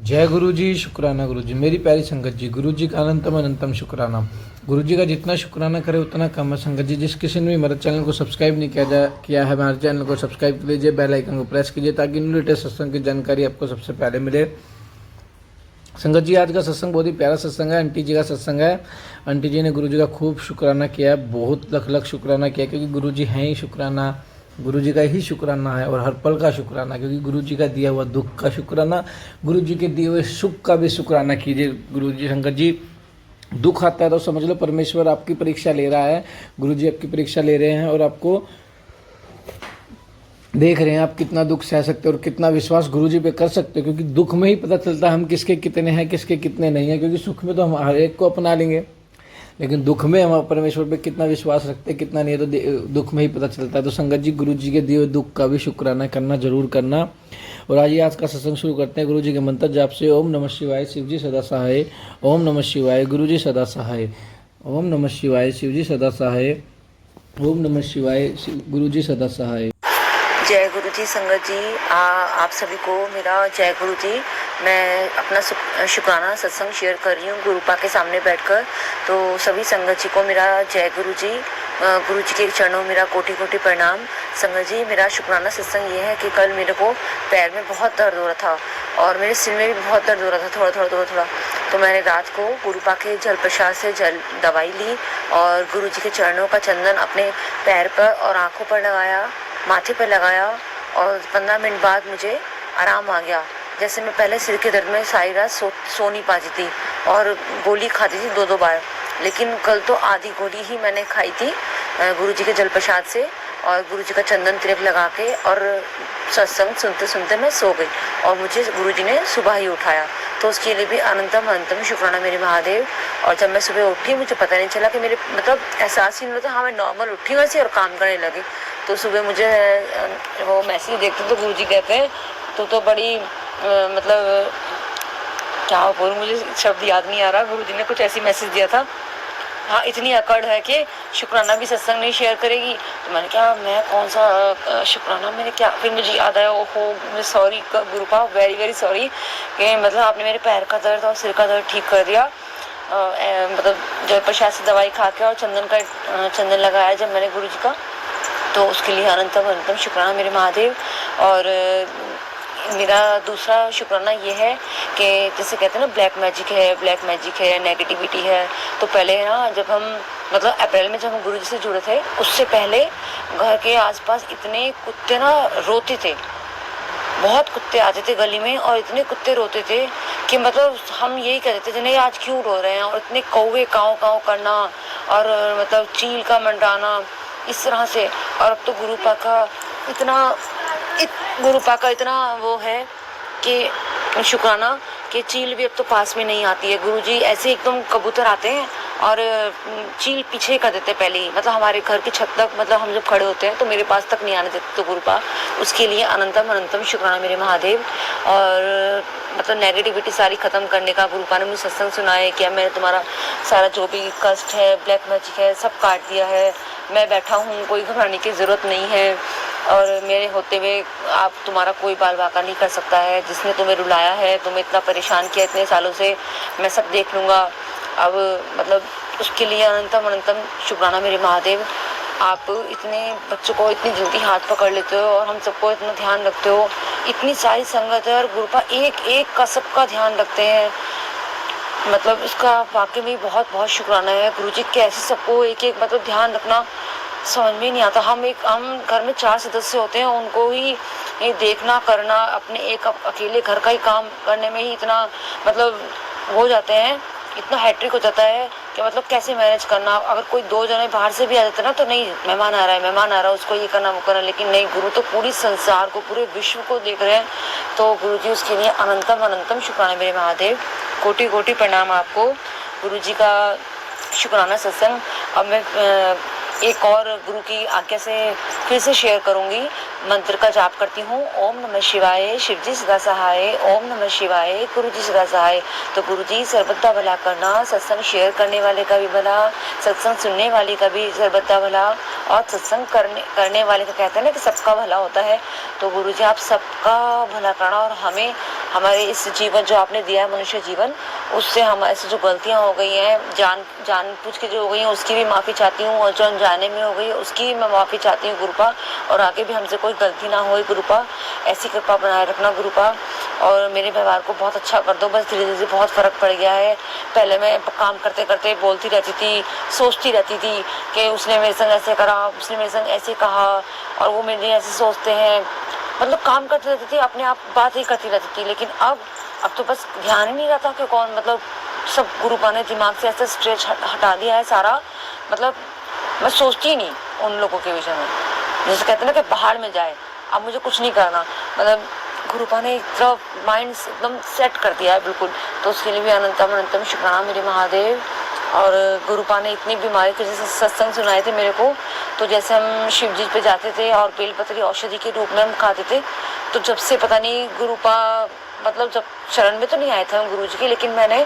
जय गुरु जी, शुक्राना गुरु जी। मेरी प्यारी संगत जी, गुरु जी का अनंतम अनंतम शुक्राना। गुरु जी का जितना शुक्राना करे उतना कम है। संगत जी, जिस किसी ने भी मेरे चैनल को सब्सक्राइब नहीं किया है, हमारे चैनल को सब्सक्राइब कर लीजिए, बेल आइकन को प्रेस कीजिए ताकि न्यू लेटेस्ट सत्संग की जानकारी आपको सबसे पहले मिले। संगत जी, आज का सत्संग बहुत ही प्यारा सत्संग है। आंटी जी का सत्संग है। आंटी जी ने गुरु जी का खूब शुक्राना किया है, बहुत लख लख शुक्राना किया, क्योंकि गुरु जी हैं ही शुक्राना। गुरु जी का ही शुक्राना है और हर पल का शुक्राना, क्योंकि गुरु जी का दिया हुआ दुख का शुक्राना, गुरु जी के दिए हुए सुख का भी शुक्राना कीजिए। गुरु जी, संगत जी, दुख आता है तो समझ लो परमेश्वर आपकी परीक्षा ले रहा है। गुरु जी आपकी परीक्षा ले रहे हैं और आपको देख रहे हैं आप कितना दुख सह सकते हो और कितना विश्वास गुरु जी पे कर सकते हो, क्योंकि दुख में ही पता चलता है हम किसके कितने हैं, किसके कितने नहीं हैं। क्योंकि सुख में तो हम हर एक को अपना लेंगे, लेकिन दुख में हम परमेश्वर पे कितना विश्वास रखते हैं कितना नहीं, तो दुख में ही पता चलता है। तो संगत जी, गुरु जी के दिए हुए दुख का भी शुक्राना करना जरूर करना। और आज का सत्संग शुरू करते हैं गुरु जी के मंत्र जाप से। ओम नमः शिवाय, शिव जी सदा सहाय। ओम नमः शिवाय, गुरु जी सदा सहाय। ओम नमः शिवाय, शिव जी सदा सहाय। ओम नमः शिवाय, गुरु जी सदा सहाय। जय गुरु जी। संगत जी, आप सभी को मेरा जय गुरु जी। मैं अपना शुक्राना सत्संग शेयर कर रही हूँ गुरुपा के सामने बैठकर। तो सभी संगत जी को मेरा जय गुरु जी। गुरु जी के चरणों में मेरा कोटि कोटि प्रणाम। संगत जी, मेरा शुक्राना सत्संग ये है कि कल मेरे को पैर में बहुत दर्द हो रहा था और मेरे सिर में भी बहुत दर्द हो रहा था, थोड़ा। तो मैंने रात को गुरुपा के जल प्रसाद से दवाई ली और गुरु जी के चरणों का चंदन अपने पैर पर और आँखों पर लगाया, माथे पर लगाया और 15 मिनट बाद मुझे आराम आ गया। जैसे मैं पहले सिर के दर्द में सारी रात सो नहीं पाती थी और गोली खाती थी 2-2 बार, लेकिन कल तो आधी गोली ही मैंने खाई थी गुरु जी के जल प्रसाद से और गुरु जी का चंदन तिलक लगा के, और सत्संग सुनते सुनते मैं सो गई और मुझे गुरु जी ने सुबह ही उठाया। तो उसके लिए भी अनंतम शुक्राना मेरे महादेव। और जब मैं सुबह उठी मुझे पता नहीं चला कि मेरे मतलब एहसास ही नहीं होता। हाँ, मैं नॉर्मल उठी वैसे और काम करने लगी। तो सुबह मुझे वो मैसेज देखते तो गुरुजी कहते हैं तो बड़ी मतलब क्या बोलूं, मुझे शब्द याद नहीं आ रहा। गुरुजी ने कुछ ऐसी मैसेज दिया था, हाँ, इतनी अकड़ है कि शुक्राना भी सत्संग नहीं शेयर करेगी। तो मैंने कहा मैं कौन सा शुक्राना, मैंने क्या, फिर मुझे याद आया, ओहो मैं सॉरी गुरुपा, वेरी वेरी सॉरी कि मतलब आपने मेरे पैर का दर्द और सिर का दर्द ठीक कर दिया। मतलब जल प्रसाद से दवाई खा के और चंदन लगाया जब मैंने गुरु जी का, तो उसके लिए अनंतम शुक्राना मेरे महादेव। और मेरा दूसरा शुक्राना ये है कि जैसे कहते हैं ना ब्लैक मैजिक है, नेगेटिविटी है। तो पहले ना जब हम मतलब अप्रैल में जब हम गुरु जी से जुड़े थे, उससे पहले घर के आसपास इतने कुत्ते ना रोते थे, बहुत कुत्ते आते थे गली में और इतने कुत्ते रोते थे कि मतलब हम यही कहते थे नहीं आज क्यों रो रहे हैं। और इतने कौवे काँव काँव करना और मतलब चील का मंडराना इस तरह से। और अब तो गुरुपा का इतना वो है कि शुक्राना कि चील भी अब तो पास में नहीं आती है। गुरुजी ऐसे एकदम कबूतर आते हैं और चील पीछे कर देते पहले ही, मतलब हमारे घर की छत तक, मतलब हम जब खड़े होते हैं तो मेरे पास तक नहीं आने देते। तो गुरुपा, उसके लिए अनंतम शुक्राना मेरे महादेव। और मतलब नेगेटिविटी सारी ख़त्म करने का गुरुपा ने मुझे सत्संग सुनाया कि मैंने तुम्हारा सारा जो भी कष्ट है, ब्लैक मैजिक है, सब काट दिया है, मैं बैठा हूँ, कोई घबराने की ज़रूरत नहीं है और मेरे होते हुए आप तुम्हारा कोई बाल बाका नहीं कर सकता है। जिसने तुम्हें रुलाया है, तुम्हें इतना परेशान किया इतने सालों से, मैं सब देख लूँगा। अब मतलब उसके लिए अनंतम शुक्राना मेरे महादेव। आप इतने बच्चों को इतनी जल्दी हाथ पकड़ लेते हो और हम सबको इतना ध्यान रखते हो। इतनी सारी संगत है और गुरुपा एक का सबका ध्यान रखते हैं, मतलब इसका वाकई में बहुत शुक्राना है। गुरुजी कैसे सबको एक मतलब ध्यान रखना समझ में नहीं आता। हम घर में 4 सदस्य होते हैं, उनको ही देखना करना, अपने एक अकेले घर का ही काम करने में ही इतना मतलब हो जाते हैं, इतना हैट्रिक हो जाता है कि मतलब कैसे मैनेज करना। अगर कोई 2 जने बाहर से भी आ जाते ना तो नहीं, मेहमान आ रहा है उसको ये करना वो करना, लेकिन नहीं, गुरु तो पूरी संसार को, पूरे विश्व को देख रहे हैं। तो गुरु जी उसके लिए अनंतम शुक्राना मेरे महादेव। कोटि कोटि प्रणाम आपको। गुरु जी का शुक्राना सत्संग अब मैं एक और गुरु की आज्ञा से फिर से शेयर करूंगी। मंत्र का जाप करती हूँ, ओम नमः शिवाय, शिव जी सदा सहाय, ओम नमः शिवाय, गुरु जी सदा सहाय। तो गुरु जी सर्वदा भला करना, सत्संग शेयर करने वाले का भी भला, सत्संग सुनने वाले का भी सर्वदा भला, और सत्संग करने वाले का कहते हैं ना कि सबका भला होता है। तो गुरु जी आप सबका भला करना, और हमें हमारे इस जीवन जो आपने दिया है मनुष्य जीवन, उससे हमारे से जो गलतियाँ हो गई हैं, जानबूझ के जो हो गई हैं उसकी भी माफ़ी चाहती हूँ, और जो अनजाने में हो गई है उसकी भी मैं माफ़ी चाहती हूँ गुरुपा। और आगे भी हमसे कोई गलती ना हो गुरुपा, ऐसी कृपा बनाए रखना गुरुपा। और मेरे व्यवहार को बहुत अच्छा कर दो, बस धीरे धीरे बहुत फ़र्क पड़ गया है। पहले मैं काम करते करते बोलती रहती थी, सोचती रहती थी कि उसने मेरे संग ऐसे करा, उसने मेरे संग ऐसे कहा, और वो मेरे लिए ऐसे सोचते हैं, मतलब काम करती रहती थी, अपने आप बात ही करती रहती थी। लेकिन अब तो बस ध्यान ही नहीं रहता कि कौन, मतलब सब गुरुपा ने दिमाग से ऐसा स्ट्रेच हटा दिया है सारा, मतलब मैं सोचती ही नहीं उन लोगों के विषय में, जैसे कहते हैं ना कि बाहर में जाए। अब मुझे कुछ नहीं करना, मतलब गुरुपा ने एक तरफ माइंड एकदम सेट कर दिया है बिल्कुल। तो उसके लिए भी अनंतम शुक्राना मेरे महादेव। और गुरुपा ने इतनी बीमारी के जैसे सत्संग सुनाए थे मेरे को, तो जैसे हम शिव जी पे जाते थे और बेलपत्री औषधि के रूप में हम खाते थे, तो जब से पता नहीं गुरुपा, मतलब जब शरण में तो नहीं आए थे हम गुरु जी के, लेकिन मैंने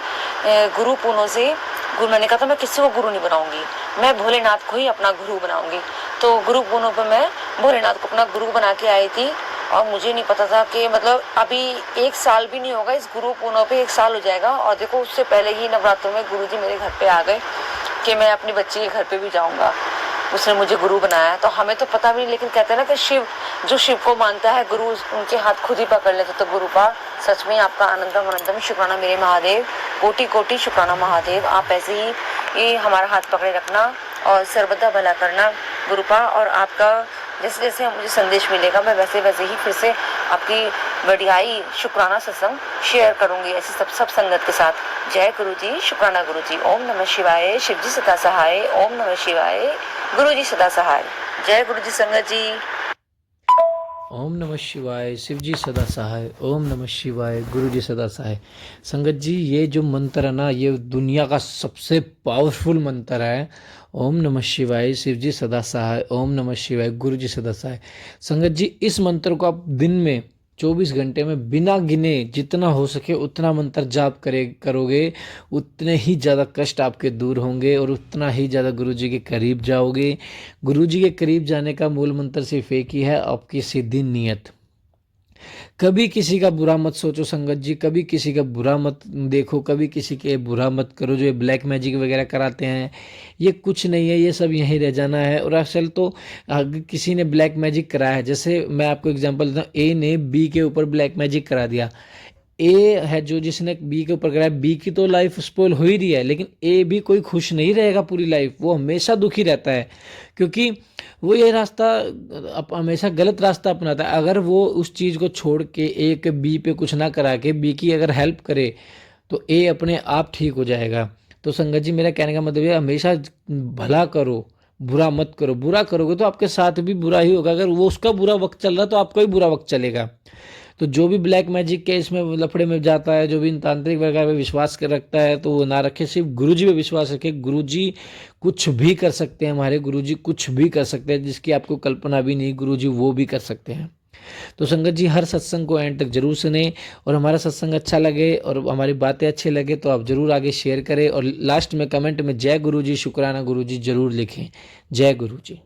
गुरु पूनों से मैंने कहा था मैं किसी को गुरु नहीं बनाऊंगी, मैं भोलेनाथ को ही अपना गुरु बनाऊंगी। तो गुरु पूनों पे मैं भोलेनाथ को अपना गुरु बना के आई थी, और मुझे नहीं पता था कि मतलब अभी 1 साल भी नहीं होगा, इस गुरु पूनों पे 1 साल हो जाएगा। और देखो उससे पहले ही नवरात्रों में गुरु जी मेरे घर पे आ गए कि मैं अपनी बच्ची के घर पे भी जाऊँगा, उसने मुझे गुरु बनाया। तो हमें तो पता भी नहीं, लेकिन कहते हैं ना कि जो शिव को मानता है गुरु उनके हाथ खुद ही पकड़ लेते। तो गुरुपा सच में आपका अनंतम शुक्राना मेरे महादेव, कोटि कोटि शुक्राना महादेव। आप ऐसे ही ये हमारा हाथ पकड़े रखना और सर्वदा भला करना गुरुपा। और आपका जैसे जैसे मुझे संदेश मिलेगा मैं वैसे वैसे ही फिर से आपकी बढ़ियाई शुक्राना सत्संग शेयर करूंगी ऐसे सब संगत के साथ। जय गुरु जी, शुक्राना गुरु जी। ओम नमः शिवाय, शिव जी सदा सहाय, ओम नमः शिवाय, गुरु जी सदा सहाय। जय गुरु जी संगत जी। ओम नमः शिवाय, शिव जी सदा सहाय, ओम नमः शिवाय, गुरु जी सदा सहाय। संगत जी ये जो मंत्र है ना, ये दुनिया का सबसे पावरफुल मंत्र है। ओम नमः शिवाय, शिव जी सदा सहाय, ओम नमः शिवाय, गुरु जी सदा सहाय। संगत जी इस मंत्र को आप दिन में 24 घंटे में बिना गिने जितना हो सके उतना मंत्र जाप करोगे, उतने ही ज़्यादा कष्ट आपके दूर होंगे और उतना ही ज़्यादा गुरु जी के करीब जाओगे। गुरु जी के करीब जाने का मूल मंत्र सिर्फ एक ही है, आपकी सीधी नीयत। कभी किसी का बुरा मत सोचो संगत जी, कभी किसी का बुरा मत देखो, कभी किसी के बुरा मत करो। जो ये ब्लैक मैजिक वगैरह कराते हैं ये कुछ नहीं है, ये सब यहीं रह जाना है। और असल तो अगर किसी ने ब्लैक मैजिक कराया है, जैसे मैं आपको एग्जांपल देता हूँ, ए ने बी के ऊपर ब्लैक मैजिक करा दिया। ए है जो जिसने बी के ऊपर कराया, बी की तो लाइफ स्पॉइल हो ही रही है, लेकिन ए भी कोई खुश नहीं रहेगा पूरी लाइफ, वो हमेशा दुखी रहता है क्योंकि वो ये रास्ता हमेशा गलत रास्ता अपनाता है। अगर वो उस चीज़ को छोड़ के ए के बी पे कुछ ना करा के बी की अगर हेल्प करे तो ए अपने आप ठीक हो जाएगा। तो संगत जी मेरा कहने का मतलब ये, हमेशा भला करो, बुरा मत करो। बुरा करोगे तो आपके साथ भी बुरा ही होगा, अगर वो उसका बुरा वक्त चल रहा है तो आपका भी बुरा वक्त चलेगा। तो जो भी ब्लैक मैजिक के इसमें लफड़े में जाता है, जो भी इन तांत्रिक वगैरह पे विश्वास कर रखता है, तो वो ना रखे, सिर्फ गुरुजी पे विश्वास रखे। गुरुजी कुछ भी कर सकते हैं, हमारे गुरुजी कुछ भी कर सकते हैं, जिसकी आपको कल्पना भी नहीं, गुरुजी वो भी कर सकते हैं। तो संगत जी हर सत्संग को एंड तक जरूर सुने, और हमारा सत्संग अच्छा लगे और हमारी बातें अच्छी लगे तो आप जरूर आगे शेयर करें, और लास्ट में कमेंट में जय गुरुजी, शुक्राना गुरुजी जरूर लिखें। जय गुरुजी।